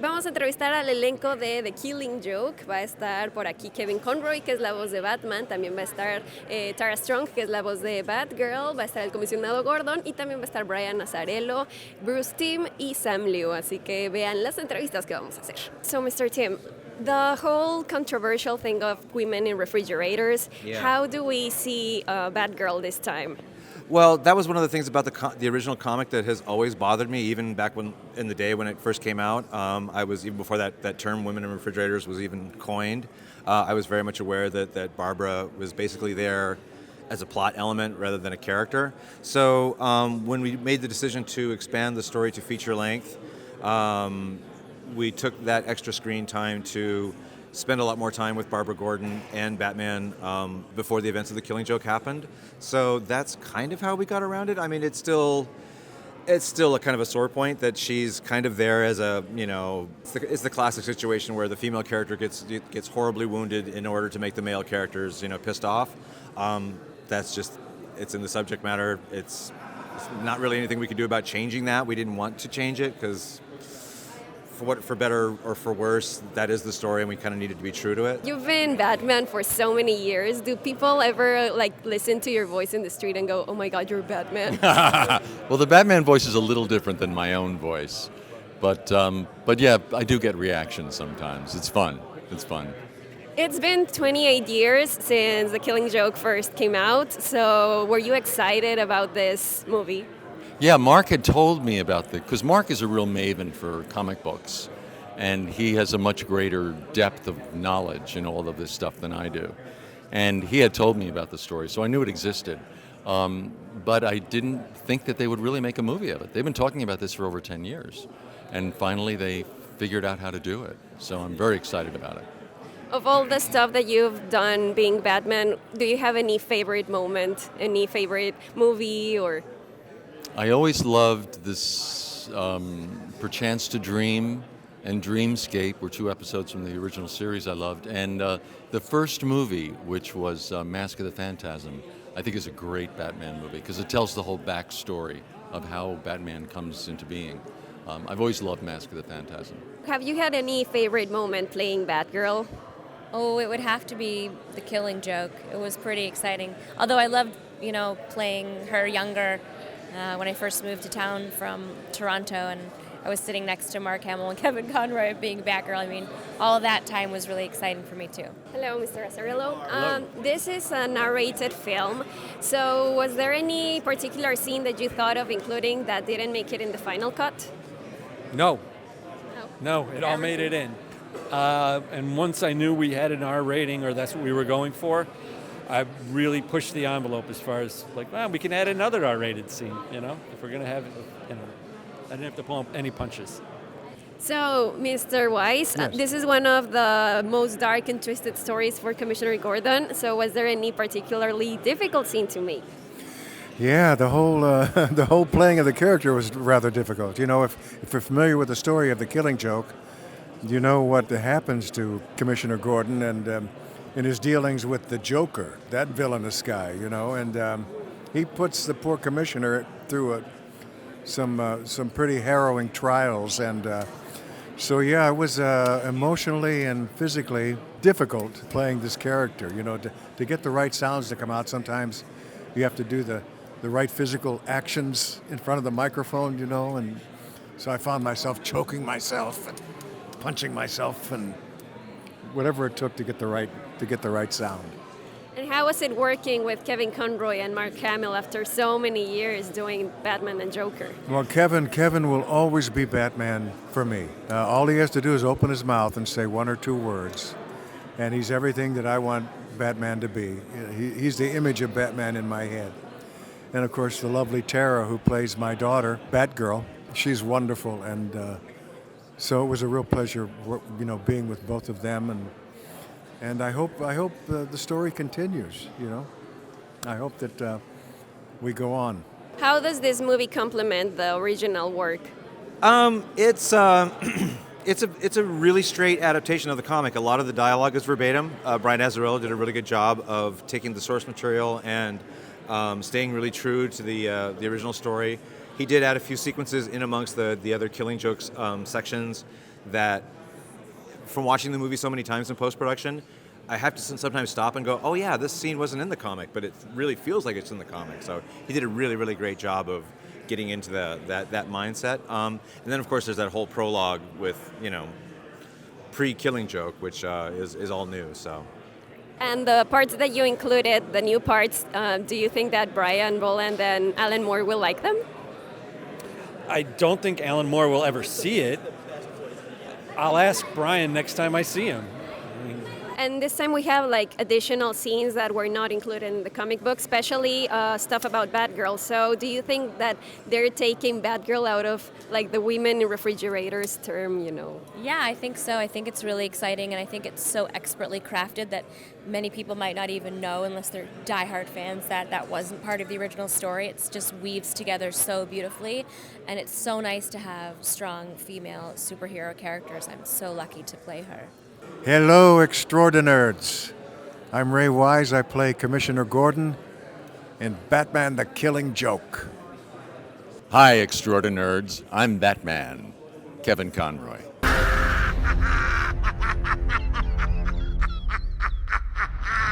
Vamos a entrevistar al elenco de The Killing Joke. Va a estar por aquí Kevin Conroy, que es la voz de Batman. También va a estar Tara Strong, que es la voz de Batgirl. Va a estar el comisionado Gordon. Y también va a estar Brian Nazarello, Bruce Timm y Sam Liu. Así que vean las entrevistas que vamos a hacer. So, Mr. Timm, the whole controversial thing of women in refrigerators, how do we see Batgirl this time? Well, that was one of the things about the original comic that has always bothered me, even back in the day when it first came out. I was, even before that term "women in refrigerators" was even coined. I was very much aware that Barbara was basically there as a plot element rather than a character. So when we made the decision to expand the story to feature length, we took that extra screen time to spend a lot more time with Barbara Gordon and Batman before the events of The Killing Joke happened. So that's kind of how we got around it. I mean, it's still a kind of a sore point that she's kind of there as a, it's the classic situation where the female character gets horribly wounded in order to make the male characters, pissed off. That's just, it's in the subject matter. It's not really anything we can do about changing that. We didn't want to change it because for better or for worse, that is the story, and we kind of needed to be true to it. You've been Batman for so many years. Do people ever listen to your voice in the street and go, "Oh my God, you're Batman"? Well, the Batman voice is a little different than my own voice, but yeah, I do get reactions sometimes. It's fun. It's fun. It's been 28 years since The Killing Joke first came out. So, were you excited about this movie? Yeah, Mark had told me about because Mark is a real maven for comic books, and he has a much greater depth of knowledge in all of this stuff than I do. And he had told me about the story, so I knew it existed. But I didn't think that they would really make a movie of it. They've been talking about this for over 10 years, and finally they figured out how to do it. So I'm very excited about it. Of all the stuff that you've done being Batman, do you have any favorite moment, any favorite movie or... I always loved this Perchance to Dream and Dreamscape were two episodes from the original series I loved. And the first movie, which was Mask of the Phantasm, I think is a great Batman movie because it tells the whole backstory of how Batman comes into being. I've always loved Mask of the Phantasm. Have you had any favorite moment playing Batgirl? Oh, it would have to be The Killing Joke. It was pretty exciting. Although I loved, playing her younger when I first moved to town from Toronto, and I was sitting next to Mark Hamill and Kevin Conroy being Batgirl. I mean, all of that time was really exciting for me too. Hello, Mr. Azarillo. This is a narrated film. So was there any particular scene that you thought of including that didn't make it in the final cut? No, it all made it in. And once I knew we had an R rating, or that's what we were going for, I really pushed the envelope as far as we can add another R-rated scene, if we're going to have it, I didn't have to pull any punches. So, Mr. Weiss, Yes. This is one of the most dark and twisted stories for Commissioner Gordon. So was there any particularly difficult scene to make? Yeah, the whole playing of the character was rather difficult. If you're familiar with the story of The Killing Joke, you know what happens to Commissioner Gordon and in his dealings with the Joker, that villainous guy, and he puts the poor commissioner through some pretty harrowing trials, and so yeah, it was emotionally and physically difficult playing this character. To get the right sounds to come out, sometimes you have to do the right physical actions in front of the microphone, and so I found myself choking myself and punching myself and whatever it took to get the right sound. And how was it working with Kevin Conroy and Mark Hamill after so many years doing Batman and Joker? Well, Kevin will always be Batman for me. All he has to do is open his mouth and say one or two words, and he's everything that I want Batman to be. He's the image of Batman in my head. And of course, the lovely Tara, who plays my daughter, Batgirl, she's wonderful, and so it was a real pleasure, being with both of them, and I hope the story continues. I hope that we go on. How does this movie complement the original work? It's a really straight adaptation of the comic. A lot of the dialogue is verbatim. Brian Azzarello did a really good job of taking the source material and staying really true to the original story. He did add a few sequences in amongst the other Killing Jokes sections that from watching the movie so many times in post-production, I have to sometimes stop and go, oh yeah, this scene wasn't in the comic, but it really feels like it's in the comic. So he did a really, really great job of getting into that mindset. And then of course there's that whole prologue with, pre-Killing Joke, which is all new. So. And the parts that you included, the new parts, do you think that Brian Boland and Alan Moore will like them? I don't think Alan Moore will ever see it. I'll ask Brian next time I see him. And this time we have like additional scenes that were not included in the comic book, especially stuff about Batgirl. So do you think that they're taking Batgirl out of like the women in refrigerators term, Yeah, I think so. I think it's really exciting, and I think it's so expertly crafted that many people might not even know, unless they're diehard fans, that wasn't part of the original story. It's just weaves together so beautifully, and it's so nice to have strong female superhero characters. I'm so lucky to play her. Hello, Extraordinards. I'm Ray Wise. I play Commissioner Gordon in Batman the Killing Joke. Hi, Extraordinards. I'm Batman, Kevin Conroy.